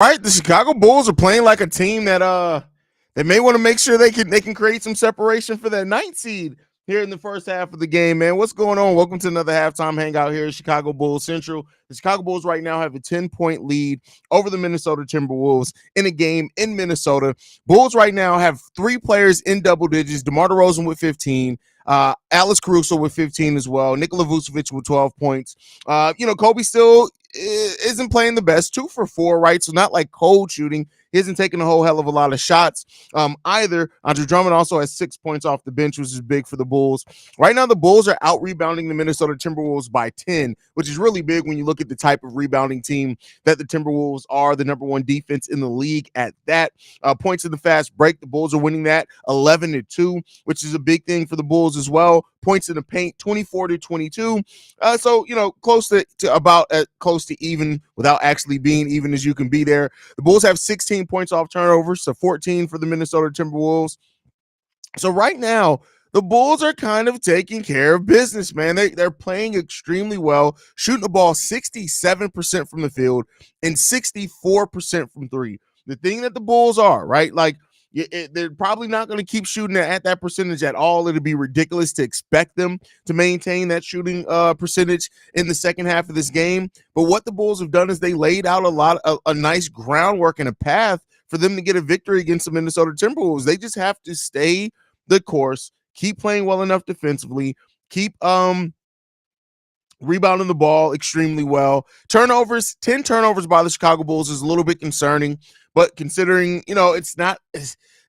All right, the Chicago Bulls are playing like a team that they may want to make sure they can create some separation for that ninth seed here in the first half of the game, man. What's going on? Welcome to another halftime hangout here at Chicago Bulls Central. The Chicago Bulls right now have a 10-point lead over the Minnesota Timberwolves in a game in Minnesota. Bulls right now have three players in double digits: DeMar DeRozan with 15, Alex Caruso with 15 as well, Nikola Vucevic with 12 points. Kobe still isn't playing the best, 2 for 4, right? So not like cold shooting. He isn't taking a whole hell of a lot of shots either. Andre Drummond also has 6 points off the bench, which is big for the Bulls. Right now, the Bulls are out rebounding the Minnesota Timberwolves by 10, which is really big when you look at the type of rebounding team that the Timberwolves are, the number one defense in the league at that. Points in the fast break, the Bulls are winning that 11-2, which is a big thing for the Bulls as well. Points in the paint, 24-22. Close to about close to even without actually being even as you can be there. The Bulls have 16 points off turnovers, so 14 for the Minnesota Timberwolves. So right now, the Bulls are kind of taking care of business, man. They're playing extremely well, shooting the ball 67% from the field and 64% from three. The thing that the Bulls are, right? Like, they're probably not going to keep shooting at that percentage at all. It'd be ridiculous to expect them to maintain that shooting percentage in the second half of this game. But what the Bulls have done is they laid out a nice groundwork and a path for them to get a victory against the Minnesota Timberwolves. They just have to stay the course, keep playing well enough defensively, keep rebounding the ball extremely well. 10 turnovers by the Chicago Bulls is a little bit concerning, but considering, it's not,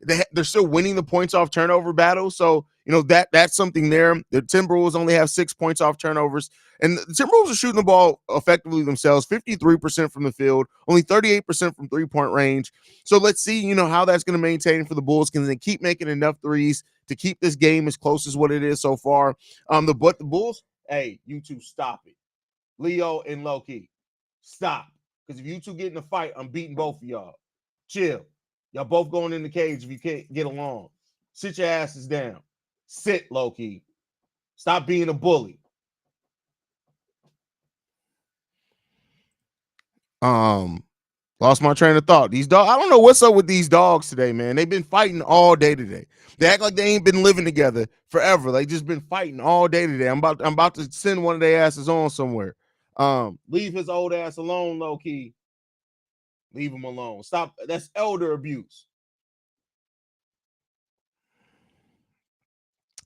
they're still winning the points off turnover battle. So, that's something there. The Timberwolves only have 6 points off turnovers, and the Timberwolves are shooting the ball effectively themselves, 53% from the field, only 38% from 3-point range. So let's see, how that's going to maintain for the Bulls. Can they keep making enough threes to keep this game as close as what it is so far? The Bulls, hey, you two stop it. Leo and Loki, stop. Because if you two get in a fight, I'm beating both of y'all. Chill. Y'all both going in the cage if you can't get along. Sit your asses down. Sit, Loki. Stop being a bully. Lost my train of thought. These dogs, I don't know what's up with these dogs today, man. They've been fighting all day today. They act like they ain't been living together forever. They just been fighting all day today. I'm about to send one of their asses on somewhere. Leave his old ass alone, low key. Leave him alone. Stop. That's elder abuse.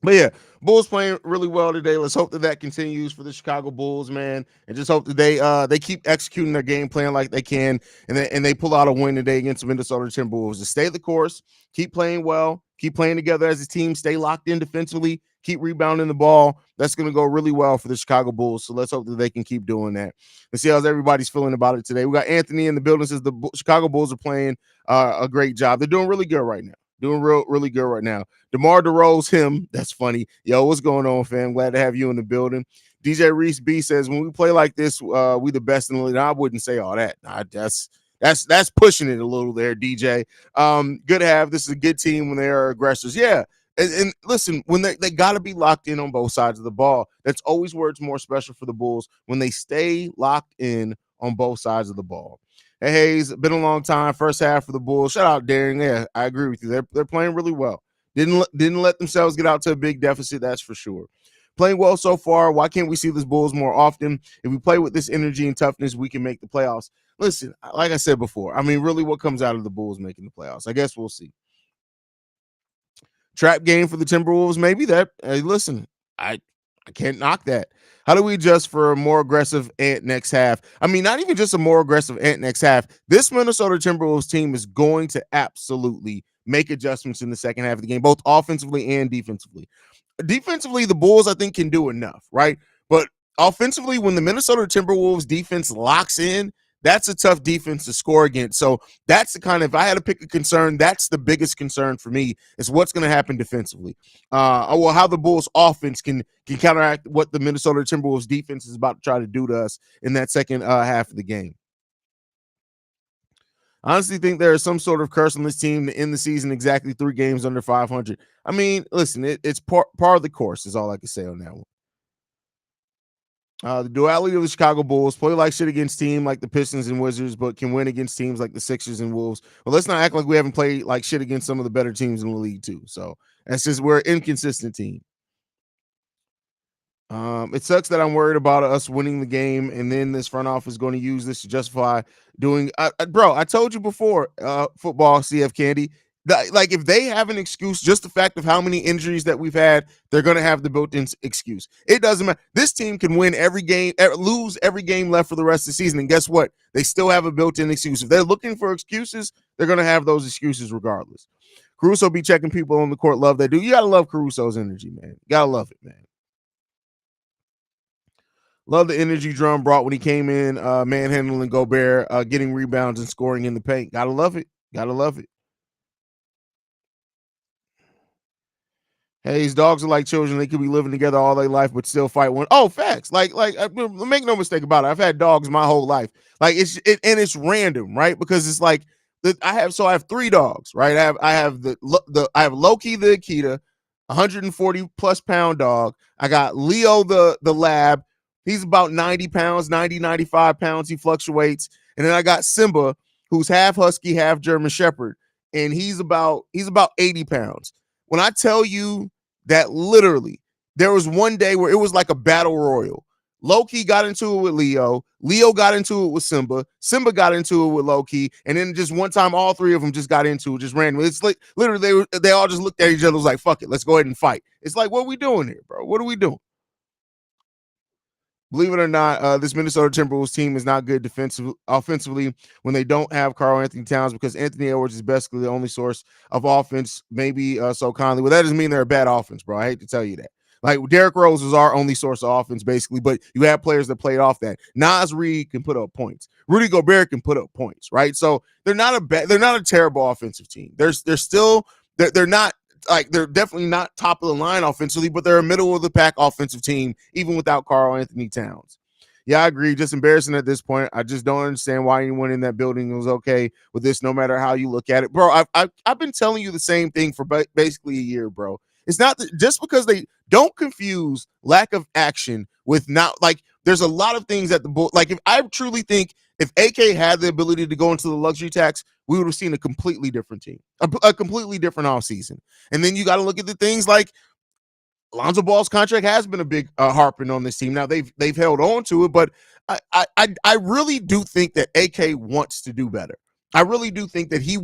But yeah, Bulls playing really well today. Let's hope that continues for the Chicago Bulls, man, and just hope that they keep executing their game plan like they can, and they pull out a win today against the Minnesota Timberwolves. To stay the course, keep playing well, keep playing together as a team, stay locked in defensively, keep rebounding the ball. That's going to go really well for the Chicago Bulls. So let's hope that they can keep doing that. Let's see how everybody's feeling about it today. We got Anthony in the building. Says the Chicago Bulls are playing a great job. They're doing really good right now. Doing really good right now. DeMar DeRozan, that's funny. Yo, what's going on, fam? Glad to have you in the building. DJ Reese B says, when we play like this, we the best in the league. I wouldn't say all that. Nah, that's pushing it a little there, DJ. Good to have. This is a good team when they are aggressors. Yeah. And listen, when they got to be locked in on both sides of the ball. That's always where it's more special for the Bulls, when they stay locked in on both sides of the ball. Hey, Haize, been a long time. First half for the Bulls. Shout out, Darren. Yeah, I agree with you. They're playing really well. Didn't let themselves get out to a big deficit, that's for sure. Playing well so far. Why can't we see this Bulls more often? If we play with this energy and toughness, we can make the playoffs. Listen, like I said before, I mean, really what comes out of the Bulls making the playoffs? I guess we'll see. Trap game for the Timberwolves, maybe that. Hey, listen, I can't knock that. How do we adjust for a more aggressive Ant next half? I mean, not even just a more aggressive Ant next half. This Minnesota Timberwolves team is going to absolutely make adjustments in the second half of the game, both offensively and defensively. Defensively, the Bulls, I think, can do enough, right? But offensively, when the Minnesota Timberwolves defense locks in, that's a tough defense to score against. So that's the kind of, if I had to pick a concern, that's the biggest concern for me, is what's going to happen defensively. How the Bulls offense can counteract what the Minnesota Timberwolves defense is about to try to do to us in that second half of the game. I honestly think there is some sort of curse on this team to end the season exactly 3 games under 500. I mean, listen, it's par of the course is all I can say on that one. The duality of the Chicago Bulls: play like shit against teams like the Pistons and Wizards, but can win against teams like the Sixers and Wolves. Well, let's not act like we haven't played like shit against some of the better teams in the league too. So that's just we're an inconsistent team. It sucks that I'm worried about us winning the game, and then this front office is going to use this to justify doing. Bro, I told you before, football CF Candy. Like if they have an excuse, just the fact of how many injuries that we've had, they're going to have the built-in excuse. It doesn't matter. This team can win every game, lose every game left for the rest of the season, and guess what? They still have a built-in excuse. If they're looking for excuses, they're going to have those excuses regardless. Caruso be checking people on the court. Love that dude. You gotta love Caruso's energy, man. You gotta love it, man. Love the energy drum brought when he came in, manhandling Gobert, getting rebounds and scoring in the paint. Gotta love it. Gotta love it. Hey, these dogs are like children. They could be living together all their life, but still fight one. Oh, facts. Make no mistake about it. I've had dogs my whole life. Like and it's random, right? Because it's like I have 3 dogs, right? I have Loki the Akita, 140 plus pound dog. I got Leo the lab. He's about 90 pounds, 95 pounds. He fluctuates. And then I got Simba, who's half husky, half German shepherd, and he's about 80 pounds. When I tell you that literally there was one day where it was like a battle royal. Loki got into it with Leo. Leo got into it with Simba. Simba got into it with Loki. And then just one time, all 3 of them just got into it, just randomly. It's like literally they all just looked at each other, was like, fuck it, let's go ahead and fight. It's like, what are we doing here, bro? What are we doing? Believe it or not, this Minnesota Timberwolves team is not good offensively when they don't have Karl Anthony Towns, because Anthony Edwards is basically the only source of offense. Maybe so Conley. Well, that doesn't mean they're a bad offense, bro. I hate to tell you that. Like Derrick Rose is our only source of offense, basically, but you have players that played off that. Naz Reid can put up points. Rudy Gobert can put up points, right? So they're not a terrible offensive team. They're not. Like they're definitely not top of the line offensively, but they're a middle of the pack offensive team, even without Karl Anthony Towns. Yeah, I agree. Just embarrassing at this point. I just don't understand why anyone in that building was okay with this, no matter how you look at it, bro. I've been telling you the same thing for basically a year, bro. It's not just because they don't confuse lack of action with not like. There's a lot of things that if I truly think if AK had the ability to go into the luxury tax, we would have seen a completely different team, a completely different offseason. And then you got to look at the things like Lonzo Ball's contract has been a big harping on this team. Now they've held on to it, but I really do think that AK wants to do better. I really do think that he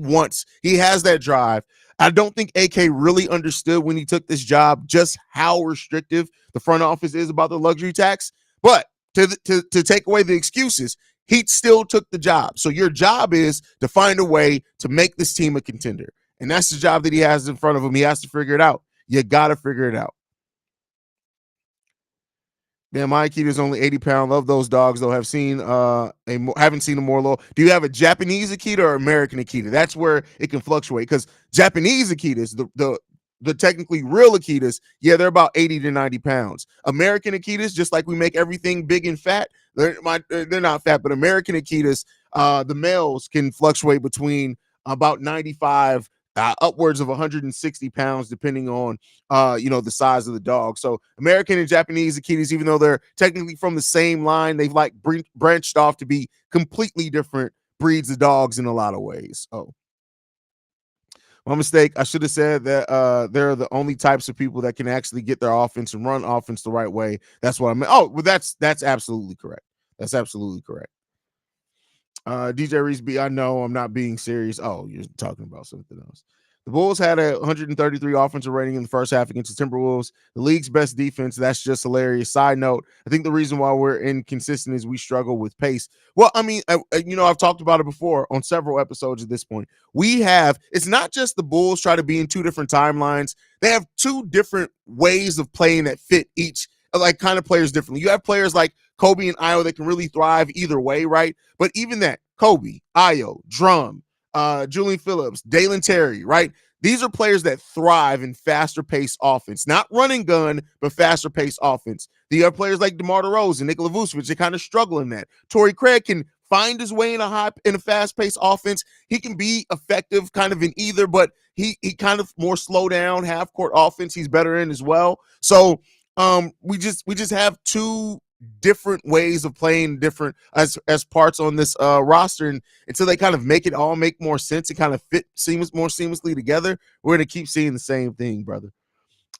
has that drive. I don't think AK really understood when he took this job just how restrictive the front office is about the luxury tax. But to take away the excuses, he still took the job. So your job is to find a way to make this team a contender. And that's the job that he has in front of him. He has to figure it out. You got to figure it out. Damn, my Akita is only 80 pounds. Love those dogs, though. Haven't seen a more low. Do you have a Japanese Akita or American Akita? That's where it can fluctuate, because Japanese Akitas, the technically real Akitas, yeah, they're about 80 to 90 pounds. American Akitas, just like we make everything big and fat, they're not fat, but American Akitas, the males can fluctuate between about 95 upwards of 160 pounds, depending on the size of the dog. So American and Japanese Akitas, even though they're technically from the same line, they've like branched off to be completely different breeds of dogs in a lot of ways. Oh, my mistake. I should have said that they're the only types of people that can actually get their offense and run offense the right way. That's what I meant. Oh, well, that's absolutely correct. That's absolutely correct. DJ Reese B, I know I'm not being serious. Oh, you're talking about something else. The Bulls had a 133 offensive rating in the first half against the Timberwolves, the league's best defense. That's just hilarious. Side note, I think the reason why we're inconsistent is we struggle with pace. Well, I mean, I've talked about it before on several episodes at this point. It's not just the Bulls try to be in 2 different timelines. They have 2 different ways of playing that fit each like kind of players differently. You have players like Kobe and Io that can really thrive either way, right? But even that, Kobe, Io, Drum, Julian Phillips, Dalen Terry, right? These are players that thrive in faster paced offense, not running gun, but faster paced offense. You have players like DeMar DeRozan, Nikola Vucevic, they kind of struggle in that. Torrey Craig can find his way in a fast paced offense. He can be effective kind of in either, but he kind of more slow down half court offense. He's better in as well. So we just have 2 different ways of playing different as parts on this roster, and until they kind of make it all make more sense and kind of fit more seamlessly together, we're going to keep seeing the same thing, brother.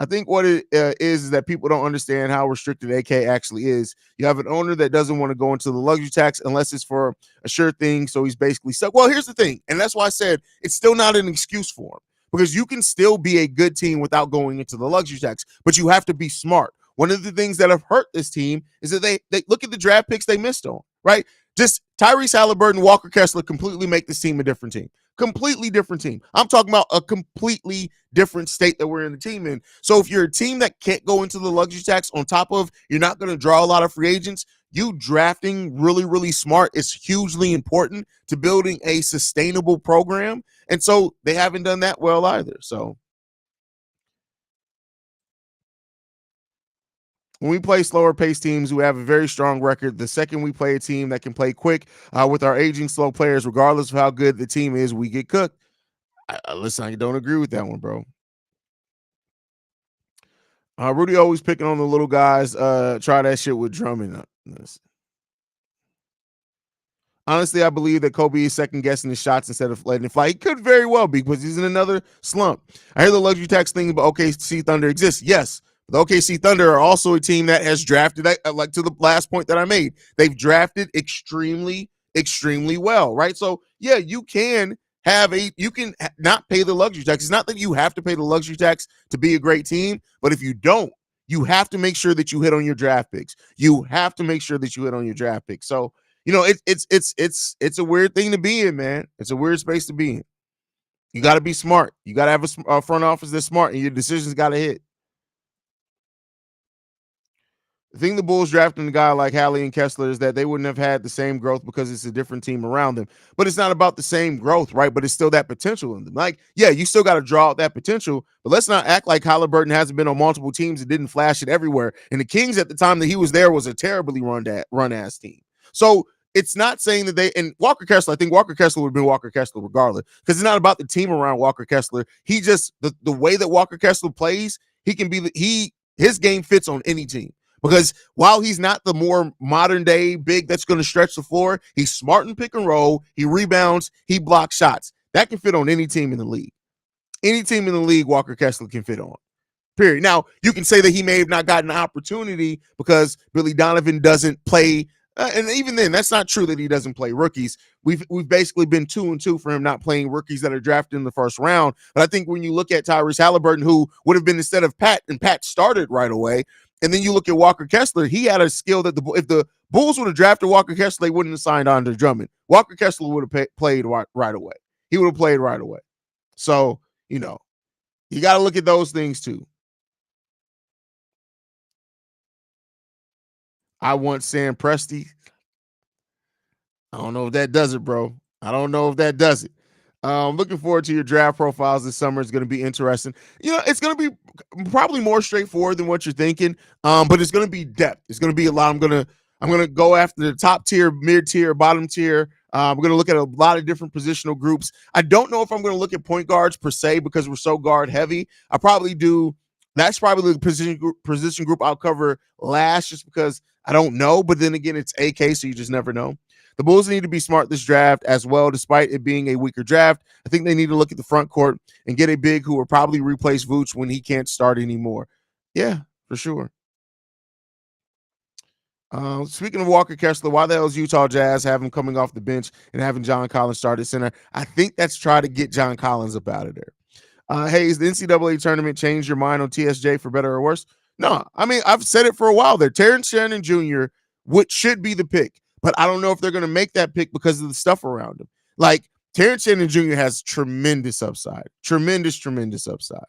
I think what it is that people don't understand how restricted AK actually is. You have an owner that doesn't want to go into the luxury tax unless it's for a sure thing, so he's basically stuck. Well, here's the thing, and that's why I said it's still not an excuse for him, because you can still be a good team without going into the luxury tax, but you have to be smart. One of the things that have hurt this team is that they look at the draft picks they missed on, right? Just Tyrese Halliburton, Walker Kessler completely make this team a different team. Completely different team. I'm talking about a completely different state that we're in the team in. So if you're a team that can't go into the luxury tax, on top of you're not going to draw a lot of free agents, you drafting really, really smart is hugely important to building a sustainable program. And so they haven't done that well either. So when we play slower paced teams who have a very strong record, the second we play a team that can play quick with our aging slow players, regardless of how good the team is, we get cooked. Listen, I don't agree with that one, bro. Rudy always picking on the little guys. Try that shit with Drummond. Honestly, I believe that Kobe is second guessing his shots instead of letting it fly. He could very well be, because he's in another slump. I hear the luxury tax thing about OKC Thunder exists. Yes. The OKC Thunder are also a team that has drafted, like to the last point that I made, they've drafted extremely, extremely well, right? So, yeah, you can not pay the luxury tax. It's not that you have to pay the luxury tax to be a great team, but if you don't, you have to make sure that you hit on your draft picks. You have to make sure that you hit on your draft picks. So, it's a weird thing to be in, man. It's a weird space to be in. You got to be smart. You got to have a front office that's smart, and your decisions got to hit. The thing the Bulls drafting a guy like Hallie and Kessler is that they wouldn't have had the same growth because it's a different team around them. But it's not about the same growth, right? But it's still that potential in them. Like, yeah, you still got to draw out that potential, but let's not act like Halliburton hasn't been on multiple teams and didn't flash it everywhere. And the Kings at the time that he was there was a terribly run-ass team. So it's not saying that and Walker Kessler, I think Walker Kessler would have been Walker Kessler regardless, because it's not about the team around Walker Kessler. He just, the way that Walker Kessler plays, he can be, his game fits on any team. Because while he's not the more modern day big that's going to stretch the floor, he's smart in pick and roll. He rebounds. He blocks shots. That can fit on any team in the league. Any team in the league, Walker Kessler can fit on. Period. Now, you can say that he may have not gotten an opportunity because Billy Donovan doesn't play. And even then, that's not true that he doesn't play rookies. We've basically been 2-2 for him not playing rookies that are drafted in the first round. But I think when you look at Tyrese Halliburton, who would have been instead of Pat, and Pat started right away, and then you look at Walker Kessler, he had a skill that if the Bulls would have drafted Walker Kessler, they wouldn't have signed Andre Drummond. Walker Kessler would have played right away. He would have played right away. So, you got to look at those things too. I want Sam Presti. I don't know if that does it, bro. I don't know if that does it. Looking forward to your draft profiles this summer. It's going to be interesting. It's going to be probably more straightforward than what you're thinking. But it's going to be depth. It's going to be a lot. I'm going to go after the top tier, mid tier, bottom tier. We're going to look at a lot of different positional groups. I don't know if I'm going to look at point guards per se because we're so guard heavy. I probably do. That's probably the position group I'll cover last, just because I don't know. But then again, it's AK, so you just never know. The Bulls need to be smart this draft as well, despite it being a weaker draft. I think they need to look at the front court and get a big who will probably replace Vooch when he can't start anymore. Yeah, for sure. Speaking of Walker Kessler, why the hell is Utah Jazz having him coming off the bench and having John Collins start at center? I think that's trying to get John Collins up out of there. Haize, the NCAA tournament changed your mind on TSJ for better or worse? No, I mean, I've said it for a while there. Terrence Shannon Jr. should be the pick. But I don't know if they're going to make that pick because of the stuff around him. Like, Terrence Shannon Jr. has tremendous upside. Tremendous upside.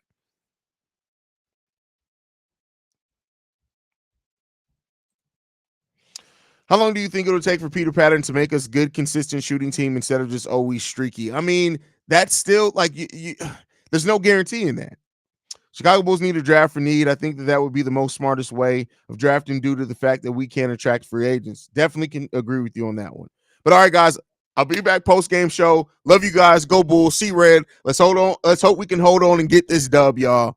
How long do you think it'll take for Peter Patterson to make us good, consistent shooting team instead of just always streaky? I mean, that's still like there's no guarantee in that. Chicago Bulls need a draft for need. I think that would be the most smartest way of drafting due to the fact that we can't attract free agents. Definitely can agree with you on that one. But all right, guys, I'll be back post-game show. Love you guys. Go Bulls. See red. Let's hold on. Let's hope we can hold on and get this dub, y'all.